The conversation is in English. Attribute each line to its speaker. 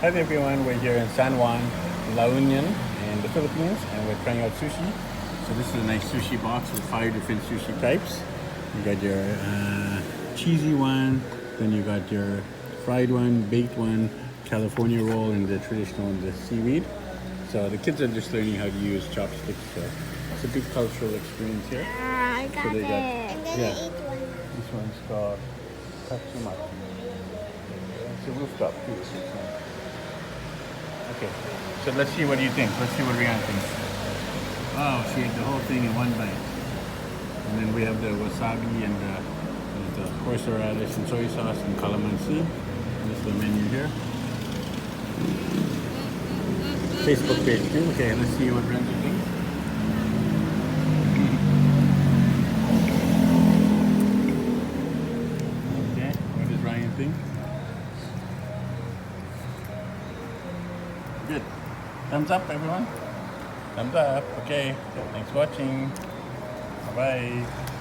Speaker 1: Hi there everyone, we're here in San Juan, La Union in the Philippines, and we're trying out sushi. So this is a nice sushi box with 5 different sushi types. You got your cheesy one, then you got your fried one, baked one, California roll, and the traditional one, the seaweed. So the kids are just learning how to use chopsticks, so it's a big cultural experience here.
Speaker 2: I got
Speaker 1: So they
Speaker 2: it.
Speaker 1: got-
Speaker 2: I'm gonna
Speaker 1: yeah.
Speaker 2: eat one.
Speaker 1: This one's called Katsumaki. It's a rooftop too. So it's nice. Okay, so let's see what you think. Let's see what Rihanna thinks. Oh, she ate the whole thing in one bite. And then we have the wasabi and the horseradish and soy sauce and calamansi. This is the menu here. Facebook page too. Okay, let's see what Renzo thinks. Okay, what does Ryan think? Good. Thumbs up, everyone. Thumbs up. Okay. Thanks for watching. Bye-bye.